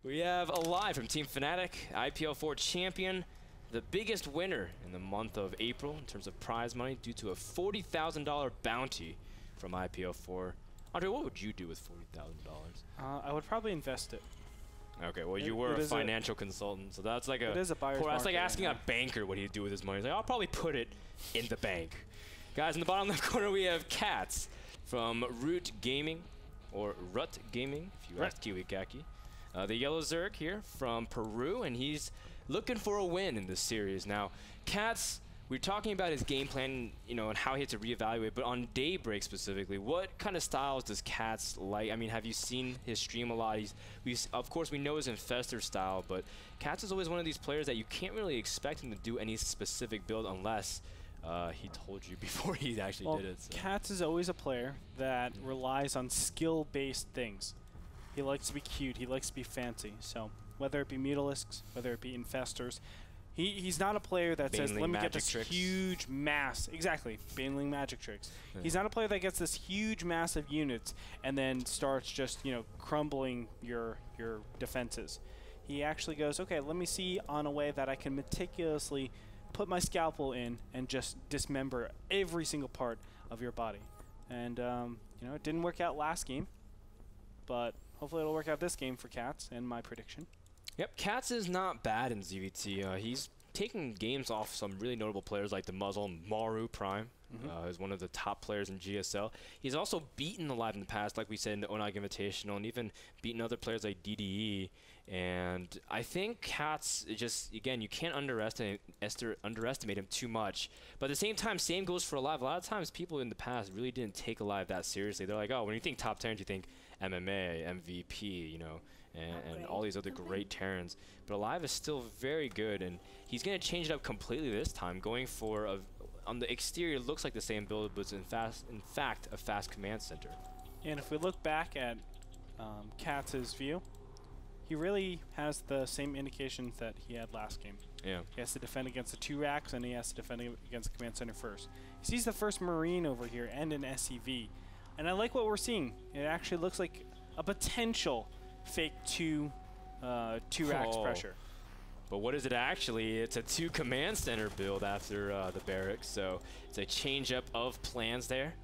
We have aLive from Team Fnatic, IPL4 champion, the biggest winner in the month of April in terms of prize money due to a $40,000 bounty from IPL4. Andre, what would you do with $40,000? I would probably invest it. Okay, well, you were a financial consultant, so that's like a... It is a buyer's market. That's like asking a banker what he'd do with his money. He's like, I'll probably put it in the bank. Guys, in the bottom left corner, we have Catz from Root Gaming, or Rut Gaming, if you ask Kiwi Kaki. The yellow Zerg here from Peru, and he's looking for a win in this series. Now, Catz, we're talking about his game plan, you know, and how he had to reevaluate, but on Daybreak specifically, what kind of styles does Catz like? I mean, have you seen his stream a lot? Of course, we know his Infestor style, but Catz is always one of these players that you can't really expect him to do any specific build unless he told you before he actually did it. So. Catz is always a player that relies on skill-based things. He likes to be cute, he likes to be fancy, so whether it be Mutalisks, whether it be Infestors, he's not a player that says, let me get this huge mass. Exactly, Baneling magic tricks. Yeah. He's not a player that gets this huge mass of units and then starts just, you know, crumbling your defenses. He actually goes, okay, let me see on a way that I can meticulously put my scalpel in and just dismember every single part of your body. And, you know, it didn't work out last game, but hopefully it'll work out this game for Catz, and my prediction. Yep, Catz is not bad in ZVT. He's taking games off some really notable players like the Muzzle, Maru Prime, is one of the top players in GSL. He's also beaten aLive in the past, like we said in the Onag Invitational, and even beaten other players like DDE. And I think Catz, just, again, you can't underestimate him too much. But at the same time, same goes for aLive. A lot of times people in the past really didn't take aLive that seriously. They're like, oh, when you think top Terrans, you think MMA, MVP, you know, and all these other great Terrans. But aLive is still very good, and he's going to change it up completely this time, going for, on the exterior, it looks like the same build, but it's in fact a fast command center. And if we look back at Catz's view, he really has the same indications that he had last game. Yeah. He has to defend against the 2 racks, and he has to defend against the command center first. He sees the first Marine over here and an SCV. And I like what we're seeing. It actually looks like a potential fake 2 racks pressure. But what is it actually? It's a 2 command center build after the barracks, so it's a change up of plans there.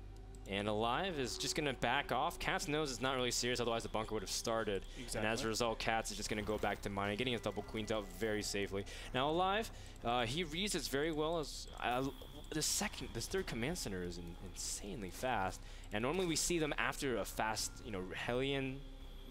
And aLive is just going to back off. Catz knows it's not really serious, otherwise the bunker would have started. Exactly. And as a result, Catz is just going to go back to mining, getting his double queens out very safely. Now aLive, he reads this very well. As this 3rd command center is insanely fast. And normally we see them after a fast, you know, Hellion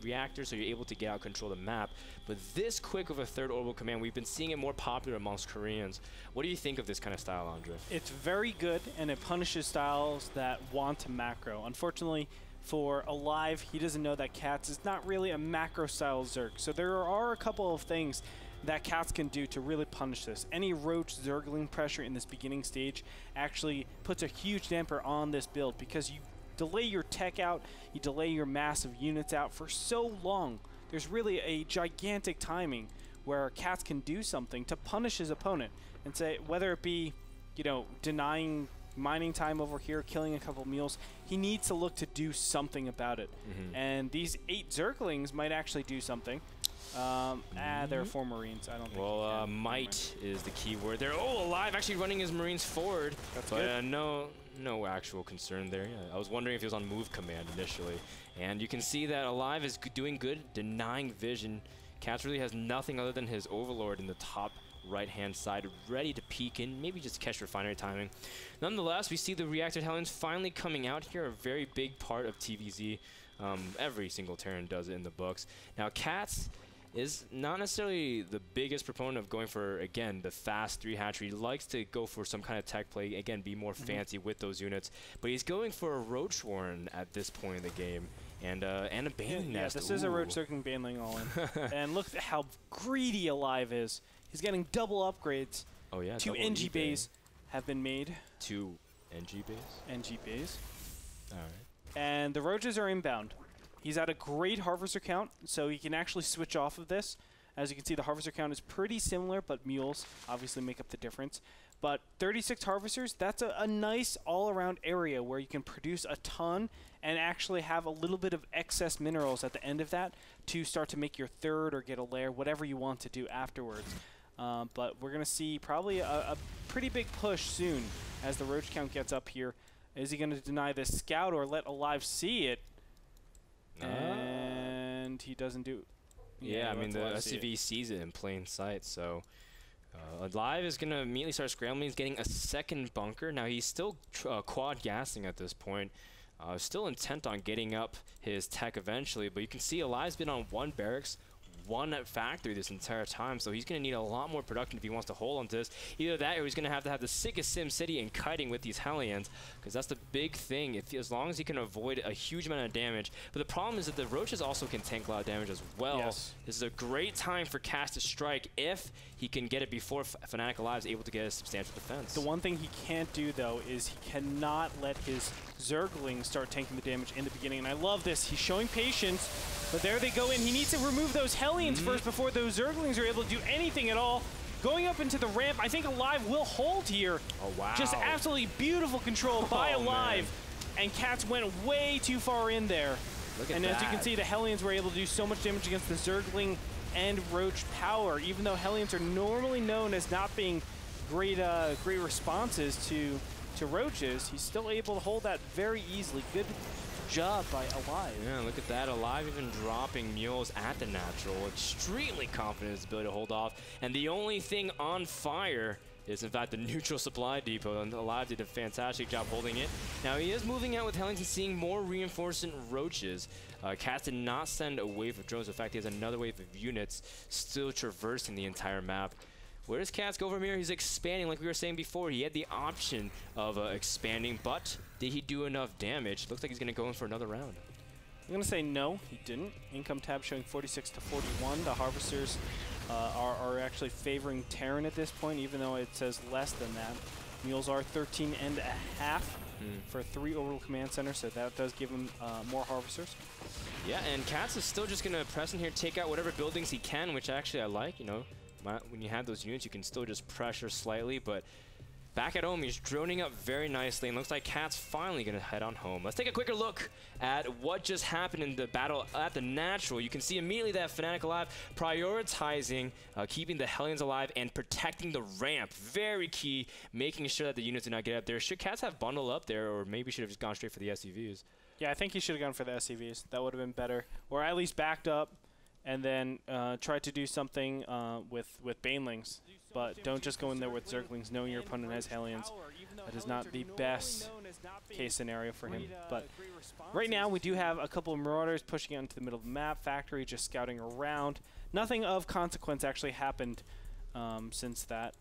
reactor, so you're able to get out control the map. But this quick of a 3rd orbital command, we've been seeing it more popular amongst Koreans. What do you think of this kind of style, Andre? It's very good, and it punishes styles that want to macro. Unfortunately, for aLive, he doesn't know that Catz is not really a macro style Zerg. So there are a couple of things that Catz can do to really punish this. Any roach Zergling pressure in this beginning stage actually puts a huge damper on this build, because you delay your tech out, you delay your massive units out for so long. There's really a gigantic timing where Catz can do something to punish his opponent, and say, whether it be, you know, denying mining time over here, killing a couple mules, he needs to look to do something about it. And these 8 Zerglings might actually do something. There are 4 Marines. I don't think. Well, might is the key word there. Oh, aLive actually running his Marines forward. That's good. No actual concern there. Yeah, I was wondering if he was on move command initially. And you can see that aLive is doing good, denying vision. Catz really has nothing other than his Overlord in the top right-hand side, ready to peek in, maybe just catch refinery timing. Nonetheless, we see the reactor Hellions finally coming out here, a very big part of TVZ. Every single Terran does it in the books. Now, Catz is not necessarily the biggest proponent of going for, again, the fast 3 hatchery. He likes to go for some kind of tech play, again, be more fancy with those units. But he's going for a Roach Warren at this point in the game, and a Baneling Nest. Yeah, this is a Roach Circling Baneling all-in. And look at how greedy aLive is. He's getting double upgrades. Oh yeah, 2 NG bays have been made. 2 NG bays? NG bays. All right. And the Roaches are inbound. He's at a great Harvester count, so he can actually switch off of this. As you can see, the Harvester count is pretty similar, but mules obviously make up the difference. But 36 harvesters, that's a nice all-around area where you can produce a ton and actually have a little bit of excess minerals at the end of that to start to make your third or get a lair, whatever you want to do afterwards. But we're going to see probably a pretty big push soon as the roach count gets up here. Is he going to deny this scout or let aLive see it? And he doesn't do it. Yeah, I mean, the SCV sees it in plain sight, so aLive is going to immediately start scrambling. He's getting a second bunker. Now, he's still quad gassing at this point. Still intent on getting up his tech eventually, but you can see aLive's been on one barracks, one factory this entire time, so he's going to need a lot more production if he wants to hold on to this. Either that or he's going to have the sickest Sim City and kiting with these Hellions, because that's the big thing, as long as he can avoid a huge amount of damage. But the problem is that the roaches also can tank a lot of damage as well. Yes. This is a great time for Catz to strike if he can get it before Fnatic aLive is able to get a substantial defense. The one thing he can't do, though, is he cannot let his Zerglings start tanking the damage in the beginning. And I love this. He's showing patience, but there they go in. He needs to remove those Hellions first before those Zerglings are able to do anything at all. Going up into the ramp, I think aLive will hold here. Oh, wow. Just absolutely beautiful control by aLive. And Catz went way too far in there. Look at and that. As you can see, the Hellions were able to do so much damage against the Zergling and Roach power, even though Hellions are normally known as not being great responses to Roaches. He's still able to hold that very easily. Good job by aLive. Yeah, look at that. aLive even dropping mules at the natural. Extremely confident in his ability to hold off. And the only thing on fire is, in fact, the neutral supply depot. And aLive did a fantastic job holding it. Now, he is moving out with Hellions and seeing more reinforcement Roaches. Catz did not send a wave of drones. In fact, he has another wave of units still traversing the entire map. Where does Catz go from here? He's expanding, like we were saying before. He had the option of expanding, but did he do enough damage? Looks like he's going to go in for another round. I'm going to say no, he didn't. Income tab showing 46 to 41. The Harvesters are actually favoring Terran at this point, even though it says less than that. Mules are 13.5 for 3 orbital command centers, so that does give him more Harvesters. Yeah, and Catz is still just going to press in here, take out whatever buildings he can, which actually I like, you know. When you have those units, you can still just pressure slightly, but back at home, he's droning up very nicely, and looks like Catz finally going to head on home. Let's take a quicker look at what just happened in the battle at the natural. You can see immediately that Fnatic aLive prioritizing keeping the Hellions alive and protecting the ramp. Very key, making sure that the units do not get up there. Should Catz have bundled up there, or maybe should have just gone straight for the SCVs? Yeah, I think he should have gone for the SCVs. That would have been better, or at least backed up and then try to do something with Banelings. But don't just go in there with Zerglings, knowing your opponent has Hellions. That is not the best case scenario for him. But right now, we do have a couple of Marauders pushing out into the middle of the map. Factory just scouting around. Nothing of consequence actually happened since that.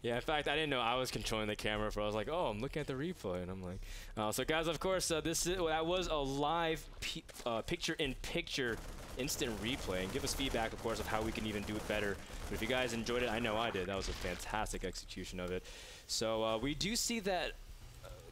Yeah, in fact, I didn't know I was controlling the camera. I was like, oh, I'm looking at the replay, and I'm like, so guys, of course, that was a live picture-in-picture instant replay, and give us feedback, of course, of how we can even do it better. But if you guys enjoyed it, I know I did. That was a fantastic execution of it. So we do see that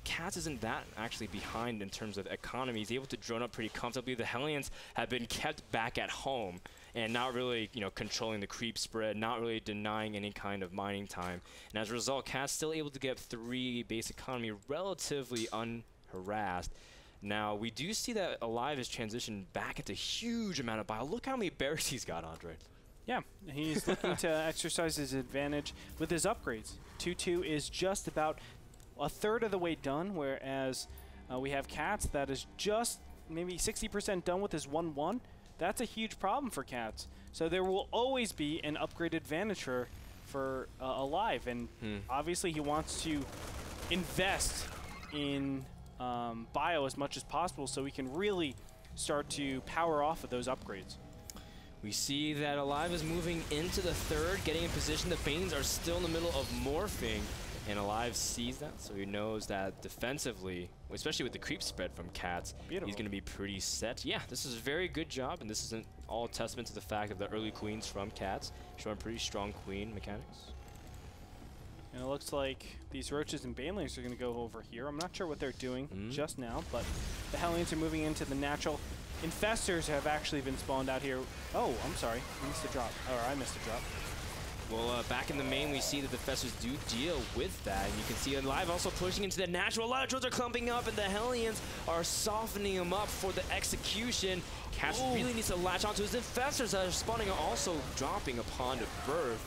Catz isn't that actually behind in terms of economy. He's able to drone up pretty comfortably. The Hellions have been kept back at home and not really, you know, controlling the creep spread, not really denying any kind of mining time. And as a result, Catz still able to get 3 base economy relatively unharassed. Now, we do see that aLive has transitioned back into a huge amount of bio. Look how many barracks he's got, Andre. Yeah, he's looking to exercise his advantage with his upgrades. 2-2 is just about a third of the way done, whereas we have Catz that is just maybe 60% done with his 1-1. That's a huge problem for Catz. So there will always be an upgrade advantage for aLive, and obviously he wants to invest in bio as much as possible so we can really start to power off of those upgrades. We see that aLive is moving into the third, getting in position. The Banes are still in the middle of morphing, and aLive sees that, so he knows that defensively, especially with the creep spread from Catz, he's going to be pretty set. Yeah, this is a very good job, and this isn't all testament to the fact of the early queens from Catz, showing pretty strong queen mechanics. And it looks like these Roaches and Banelings are going to go over here. I'm not sure what they're doing just now, but the Hellions are moving into the natural. Infestors have actually been spawned out here. Oh, I'm sorry. I missed a drop. Or I missed a drop. Well, back in the main, we see that the Festers do deal with that. And you can see aLive also pushing into the natural. A lot of drones are clumping up, and the Hellions are softening him up for the execution. Catz really needs to latch onto his Infestors that are spawning, are also dropping upon Newerth.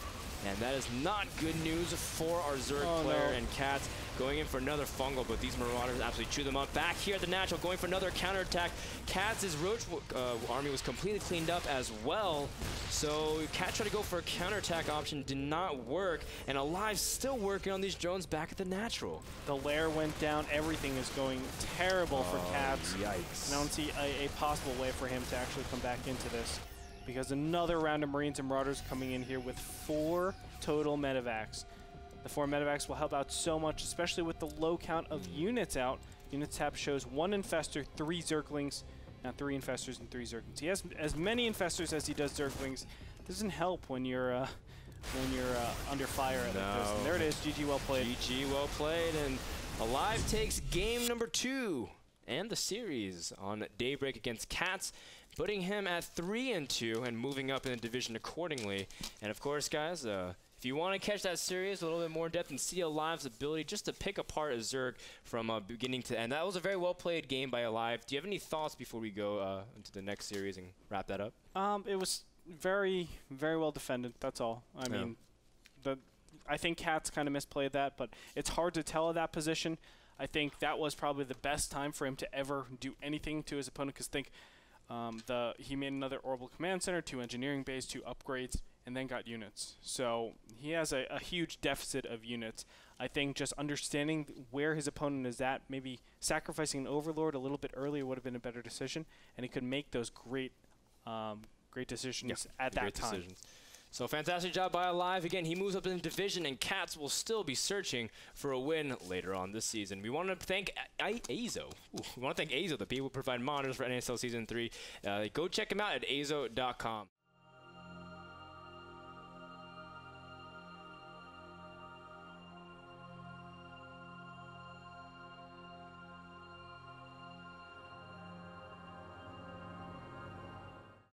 And that is not good news for our Zerg player and Catz going in for another fungal, but these Marauders absolutely chew them up. Back here at the natural, going for another counterattack. Katz's Roach army was completely cleaned up as well. So Catz tried to go for a counterattack option, did not work. And aLive still working on these drones back at the natural. The lair went down. Everything is going terrible for Catz. Yikes. And I don't see a possible way for him to actually come back into this, because another round of Marines and Marauders coming in here with 4 total medevacs. The 4 medevacs will help out so much, especially with the low count of units out. Unit tab shows 1 Infestor, 3 Zerglings. Now 3 Infestors and 3 Zerglings. He has as many Infestors as he does Zerglings. Doesn't help when you're under fire at this. And there it is. GG, well played. GG, well played. And aLive takes game number 2 and the series on Daybreak against Catz, putting him at 3-2 and moving up in the division accordingly. And of course, guys, if you want to catch that series a little bit more in depth and see aLive's ability just to pick apart a Zerg from beginning to end, that was a very well played game by aLive. Do you have any thoughts before we go into the next series and wrap that up? It was very, very well defended. That's all. I mean, I think Catz kind of misplayed that, but it's hard to tell at that position. I think that was probably the best time for him to ever do anything to his opponent, because think he made another orbital command center, 2 engineering bays, 2 upgrades, and then got units. So he has a huge deficit of units. I think just understanding where his opponent is at, maybe sacrificing an Overlord a little bit earlier would have been a better decision, and he could make those great decisions at that time. Decisions. So fantastic job by aLive. Again, he moves up in the division, and Catz will still be searching for a win later on this season. We want to thank Azo. We want to thank Azo, the people who provide monitors for NASL Season 3. Go check him out at azo.com.